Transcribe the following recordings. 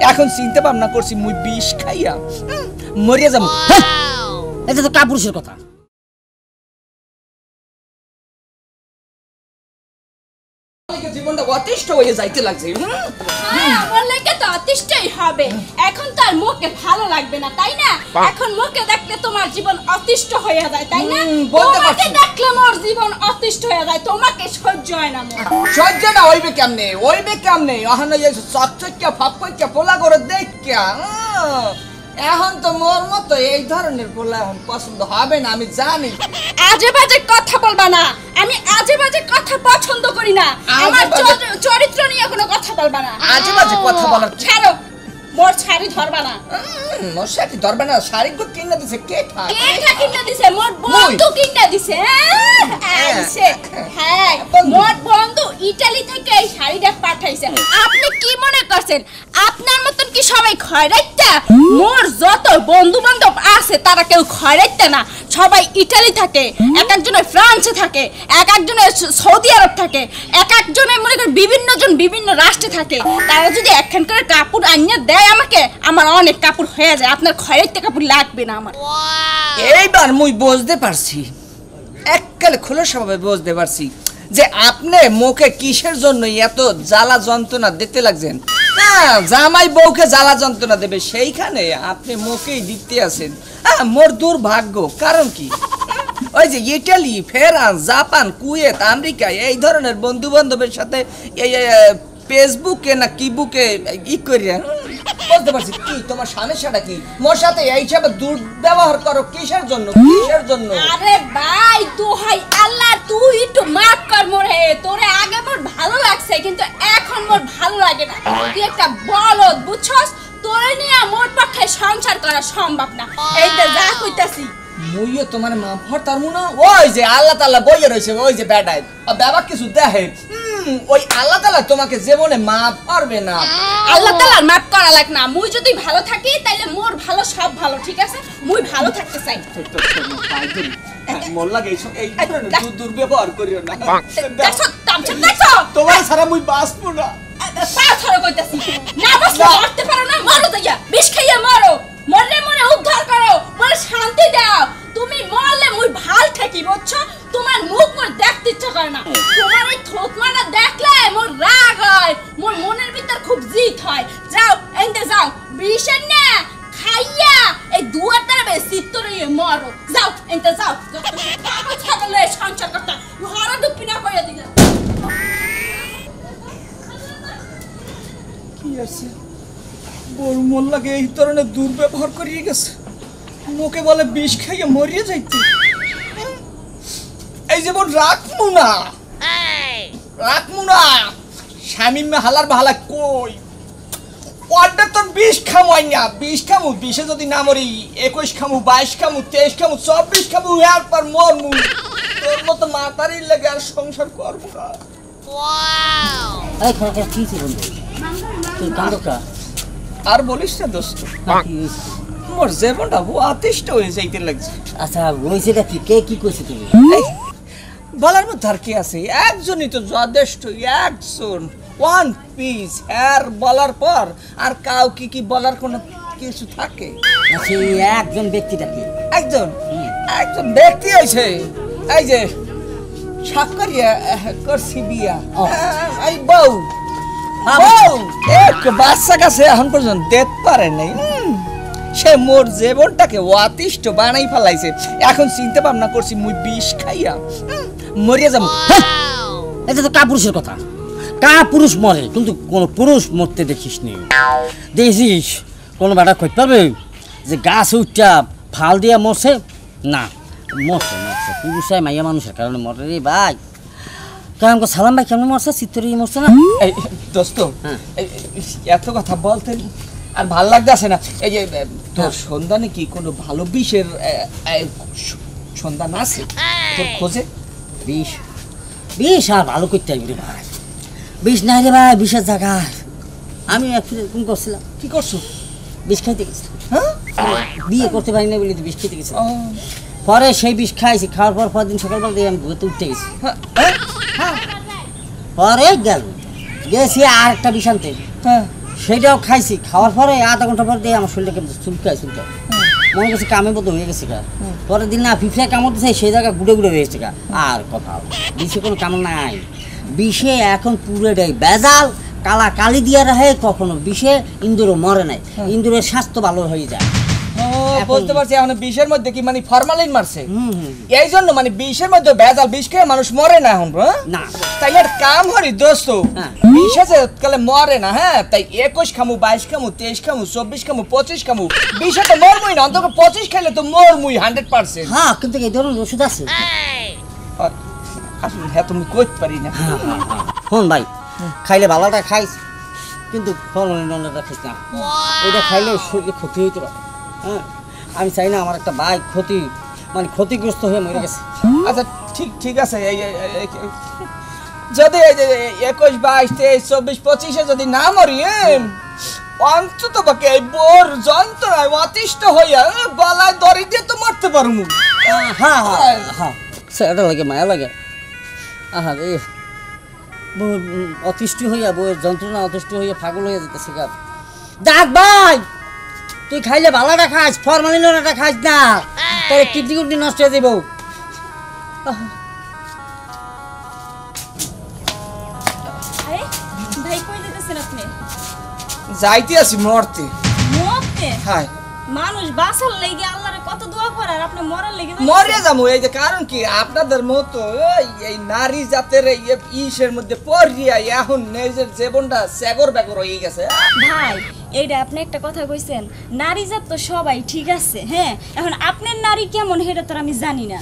এখন চিন্তা ভাবনা করছি মুই বিষ খাইয়া মরিয়া যাবো। এটা তো কাপুরুষের কথা। জীবনটা অতিষ্ঠ হয়ে যাইতে লাগছে। আমার লাগে তো অতিষ্ঠই হবে। এখন তো আর মুখে ভালো লাগবে না, তাই না? এখন মুখে দেখলে তোমার জীবন অতিষ্ঠ হয়ে যায়, তাই না? তোমাকে দেখলে মোর জীবন অতিষ্ঠ হয়ে যায়, তোমাকে সহ্য হয় না। সহ্য না হইবে কেমনে? হইবে কেমনে? এখন চকচকিয়া ফাপকিয়া পোলা করে দেখিয়া এখন তো মোর মতো এই ধরনের পোলা এখন পছন্দ হবে না, আমি জানি। আজে বাজে কথা বলবা না, আমি আজে বাজে কথা পছন্দ করি না। আমার চরিত্র নিয়ে কোনো কথা বলবা না। আজে বাজে কথা বলার ছাড়ো, মোর শাড়ি ধরবা না। মোর শাড়ি ধরবা না? শাড়ি গো কিনা দিছে কে? কে কিনা দিছে? মোর বন্ধু কিনা দিছে। হ্যাঁ, মোর বন্ধু ইতালি থেকে এই শাড়িটা পাঠাইছে। আপনি কি মনে করছেন আপনার মতন কি সবাই খয়রাইতা? মোর যত বন্ধু বান্ধব আছে তারা কেউ খয়রাইতা না, সবাই ইতালি থাকে, এক একজনের ফ্রান্সে থাকে, এক একজনের সৌদি আরব থাকে, এক একজনের মনে করেন বিভিন্ন জন বিভিন্ন রাষ্ট্রে থাকে। তারা যদি একখান করে কাপড় আনিয়ে দেয় আমাকে, আমার অনেক কাপড় হয়ে যায়। আপনার খয়রাইতে কাপড় লাগবে না আমার। এইবার মুই বুঝতে পারছি, এককালে খোলসাভাবে বুঝতে পারছি যে আপনি মুখে কিসের জন্য এত জ্বালা যন্ত্রণা দিতে লাগছেন। না, জামাই বউকে জ্বালা যন্ত্রণা দেবে সেইখানে আপনি মুখেই দিতে আছেন। মোর দুর্ভাগ্য। কারণ কি, ওই যে Italy, France, Japan, Kuwait, America এই ধরনের বন্ধু বান্ধবের সাথে এই ফেসবুকে না কি বুকে ই করিয়া বলতে পারছি কি তোমার সমস্যাটা কি? মোর সাথে এইসব দুর্ব্যবহার করো কিসের জন্য? কিসের জন্য? আরে ভাই দোহাই আল্লাহ, তুই একটু মাফ কর মোরে। তোরে আগে মোর ভালো লাগছে, কিন্তু এখন মোর ভালো লাগে না। তুই একটা বলদ, বুঝছস? তোরে নিয়ে মোর পক্ষে সংসার করা সম্ভব না। এই যে যা কইতাছি মুইও তোমার মাফ হরতার মুনা। ওই যে আল্লাহ তাআলা বইয়ে রইছে, ওই যে বেটায় বাবা কিছু দেখে, ওই আল্লাহ তাআলা তোমাকে জীবনে মাফ করবে না। আল্লাহ তাআলা মাফ করা লাগ না। মুই যদি ভালো থাকি তাইলে মোর ভালো, সব ভালো, ঠিক আছে? মুই ভালো থাকতে চাই। মোর লাগে এই দুর্ব্যবহার করিও না। দেখছো দেখছো, তোমার ছাড়া মুই বাঁচবো না। পাথর কইতাছি না, বাঁচতে পারতে পারো না, মরো যাইয়া, বিষ খাইয়া মরো। মরলে মনে উদ্ধার করো, মনে শান্তি দাও। তুমি মরলে মুই ভাল থাকি, বুঝছো? তোমার মুখ মোর দেখতে ইচ্ছা করে না। তোমার এই থোতমাটা দেখলে মোর রাগ হয়, মোর মনের ভিতর খুব জিত হয়। যাও এন্ডে যাও, বিষের না খাইয়া এই দুয়ারটার বেশি তোরে মরো। যাও এন্ডে যাও, ছাগলে সংসার করতে ঘরে ঢুকবি না কইয়া দিলাম। কি আছে বড় মোর লাগে এই ধরনের দুর্ব্যবহার করিয়ে গেছে, মুখে বলে বিষ খাইয়ে মরিয়ে যাইতে। এই যেমন রাখমু না শামিম হালার ভালা কই ওয়ার্ডে তোর বিষ খামুই না। বিষ খামু, বিষে যদি না মরি 21 খামু, 22 খামু, 23 খামু, 24 খামু, এরপর মরমু। তোর মতো মাতারির লাগে আর সংসার করবো না। আর বলিস না দোস্ত, মোর জীবনটা অতিষ্ঠ হয়ে যাইতে লাগছে। আচ্ছা হয়েছেটা কি? কে কি কইছে তুমি? বলার মধ্যে আর কি আছে? একজনই তো যথেষ্ট, একজন, ওয়ান পিস। আর বলার পর আর কাউকে কি বলার কোনো কিছু থাকে? সেই একজন ব্যক্তিটা কি? একজন ব্যক্তি হয়েছে, এই যে সাক্ষরিয়া করছি বিয়া, এই বউ এক বাচ্চা কাছে এখন পর্যন্ত দেখতে পারে নাই। সে মোর জীবনটাকে অতিষ্ঠ বানাই ফেলাইছে। এখন চিন্তা ভাবনা করছি মুই বিষ খাইয়া মরিয়া যাবো। এটা তো কাপুরুষের কথা। কাপুরুষ মরে, কিন্তু কোনো পুরুষ মরতে দেখিস নি। দেখছিস কোনো বেটা কইতে পারবে যে গাছ উঠটা ফাল দিয়া মরছে? না, মরছে পুরুষায় মাইয়া মানুষের কারণে মরে রে ভাই। কেমন সালাম ভাই কেমন মরছে? চিত্তরি মরছে না? এই দোস্ত, এত কথা বলতে আর ভাল লাগতেছে না। এই যে তোর সন্ধানে কি কোনো ভালো বিষের সন্ধান আছে তোর খোঁজে? বিষ আর ভালো করতে রে ভাই। বিষ নাই রে ভাই, বিষের জায়গায় আমি এরকম করছিলাম। কি করছো? বিষ খাইতে গেছিলাম। হ্যাঁ, বিয়ে করতে পারি না বলে তো বিষ খেতে গেছিলাম। পরে সেই বিষ খাইছি, খাওয়ার পর পরদিন সকালবেলা দিয়ে আমি ঘুরতে উঠতে গেছি। পরে গেছি আর একটা বিষ আনতে। সেটাও খাইছি, খাওয়ার পরে আধা ঘন্টা পর দিয়ে আমার শরীরটা কেমন চুলকায় মনে করছে কামে মতো হয়ে গেছে গা। পরের দিন না পিঁপড়ে কামড় দিছে, সেই জায়গায় গুড়ে গুড়ে হয়েছে গা। আর কথা বিষে কোনো কামড় নাই, বিষে এখন পুরোটাই বেজাল, কালা কালি দিয়া রাখে, কখনো বিষে ইন্দুরও মরে নাই, ইন্দুরের স্বাস্থ্য ভালো হয়ে যায়। বুঝতে পারছি, এখন বিষের মধ্যে কি মানে ফরমালিন মারছে, এই জন্য মানে বিষের মধ্যে ভেজাল, বিষ খেয়ে মানুষ মরে না এখন না। তাই এর কাম হরি দোস্ত, বিষ আছে কালে মরে না। হ্যাঁ, তাই 21 খামু, 22 খামু, 23 খামু, 24 খামু, 25 খামু, বিষে তো মরমুই না, অন্তত 25 খাইলে তো মরমুই 100%। হ্যাঁ, কিন্তু এই ধরনের ওষুধ আছে আসলে হ্যাঁ তুমি কইতে পারি না। শোন ভাই, খাইলে ভালোটা খাইস, কিন্তু ফলটা খাইস না, ওইটা খাইলে শরীরে ক্ষতি হইতে পারে। হ্যাঁ, আমি চাই না আমার একটা ভাই ক্ষতিগ্রস্ত হয়ে মরে গেছে। আচ্ছা ঠিক আছে, যদি এই যে 21, 22, 23, 24, 25 যদি না মরি, অন্তত বাকি এই বোর যন্ত্রণায় অতিষ্ঠ হইয়া গলায় দড়ি দিয়ে তো মরতে পারবো। হ্যাঁ হ্যাঁ হ্যাঁ, সেটা লাগে, মায়া লাগে। আহা রে, বউ অতিষ্ঠ হইয়া, বউয়ের যন্ত্রণা অতিষ্ঠ হইয়া পাগল হইয়া যেতেছে গা। দেখ ভাই, তুই খাইলে ভালোটা খাস, ফরমালিনটা খাস না, তোর কিডনি কুডনি নষ্ট হয়ে যাবো। আরে ভাই কই যেতেছেন আপনি? যাইতে আছি মরতে। মরতে? হ্যাঁ, মানুষ বাঁচার লাগি আল্লাহরে কত দোয়া করে, আর আপনি মরার লাগি মরে যাবো। এই যে কারণ কি, আপনাদের মতো এই নারী জাতের ইসের মধ্যে পড়িয়া এখন নিজের জীবনটা সেগর বেগর হয়ে গেছে। ভাই, এইটা আপনি একটা কথা কইছেন, নারী জাত তো সবাই ঠিক আছে, হ্যাঁ, এখন আপনার নারী কেমন সেটা তো আমি জানি না।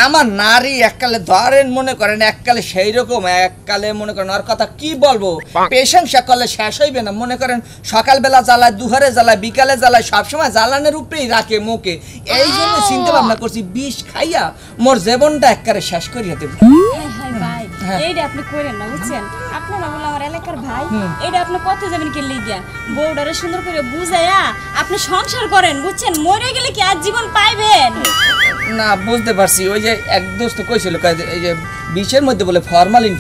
আমার নারী এককালে ধরেন মনে করেন, এককালে সেই রকম, এককালে মনে করেন ওর কথা কি বলবো, পেশেন্সা করলে শেষ হইবে না। মনে করেন সকালবেলা জ্বালায়, দুহারে জ্বালায়, বিকালে জ্বালায়, সবসময় জ্বালানের উপরেই রাখে মুখে। এই জন্য চিন্তা ভাবনা করছি বিষ খাইয়া মোর জীবনটা একবারে শেষ করিয়া দেব। ভাই, এইটা আপনি করেন না, বুঝছেন? আপনারা বলে আমার এলাকার ভাই, এইটা আপনি পথে যাবেন কে লিগিয়া, বউডারে সুন্দর করে বুঝাইয়া আপনি সংসার করেন, বুঝছেন? মরে গেলে কি আর জীবন পাইবেন না? বুঝতে পারছি, ওই যে এক দোস্ত কইছিল এই যে বিষের মধ্যে বলে ফরমালিন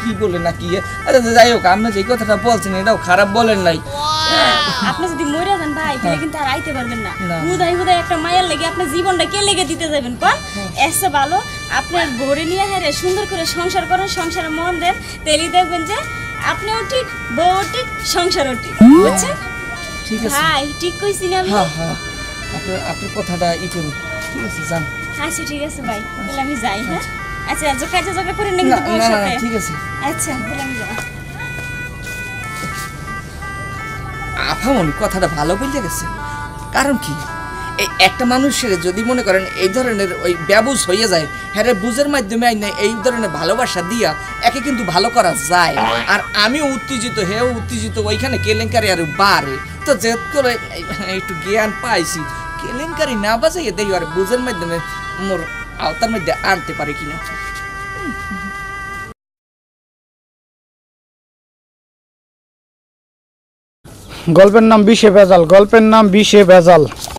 কি বলে না কি। আচ্ছা যাই হোক, আপনি যে কথাটা বলছেন এটাও খারাপ বলেন নাই। আপনি যদি মরে যান ভাই, তাহলে কিন্তু আর আইতে পারবেন না। হুদাই একটা মায়ের লেগে আপনার জীবনটা কে লেগে দিতে যাবেন কোন? এসে ভালো আপনার ঘরে নিয়ে হেরে সুন্দর করে সংসার করেন, সংসারে মন দেন, তেলি দেখবেন যে আপনিও ঠিক, বউ ঠিক, সংসারও ঠিক, বুঝছেন? ঠিক আছে ভাই, ঠিক কইছি না আমি? হ্যাঁ হ্যাঁ, আপনার কথাটা ই করুন। ঠিক আছে, যান। আচ্ছা ঠিক আছে ভাই, তাহলে আমি যাই। হ্যাঁ, আচ্ছা জোকা করে নেন তো বউর সাথে। ঠিক আছে। আচ্ছা, তাহলে আমি যাই। আফামনি কথাটা ভালো বলতে গেছে। কারণ কি, এই একটা মানুষের যদি মনে করেন এই ধরনের ওই ব্যবুজ হয়ে যায়, হ্যাঁ বুঝের মাধ্যমে এই ধরনের ভালোবাসা দিয়া একে কিন্তু ভালো করা যায়। আর আমিও উত্তেজিত, হেও উত্তেজিত, ওইখানে কেলেঙ্কারি আর বাড়ে। তো যে করে একটু জ্ঞান পাইছি, কেলেঙ্কারি না বাজাইয়ে দেখি আর বুঝের মাধ্যমে মোর আওতার মধ্যে আনতে পারে কিনা। গল্পের নাম বিষে ভেজাল, গল্পের নাম বিষে ভেজাল।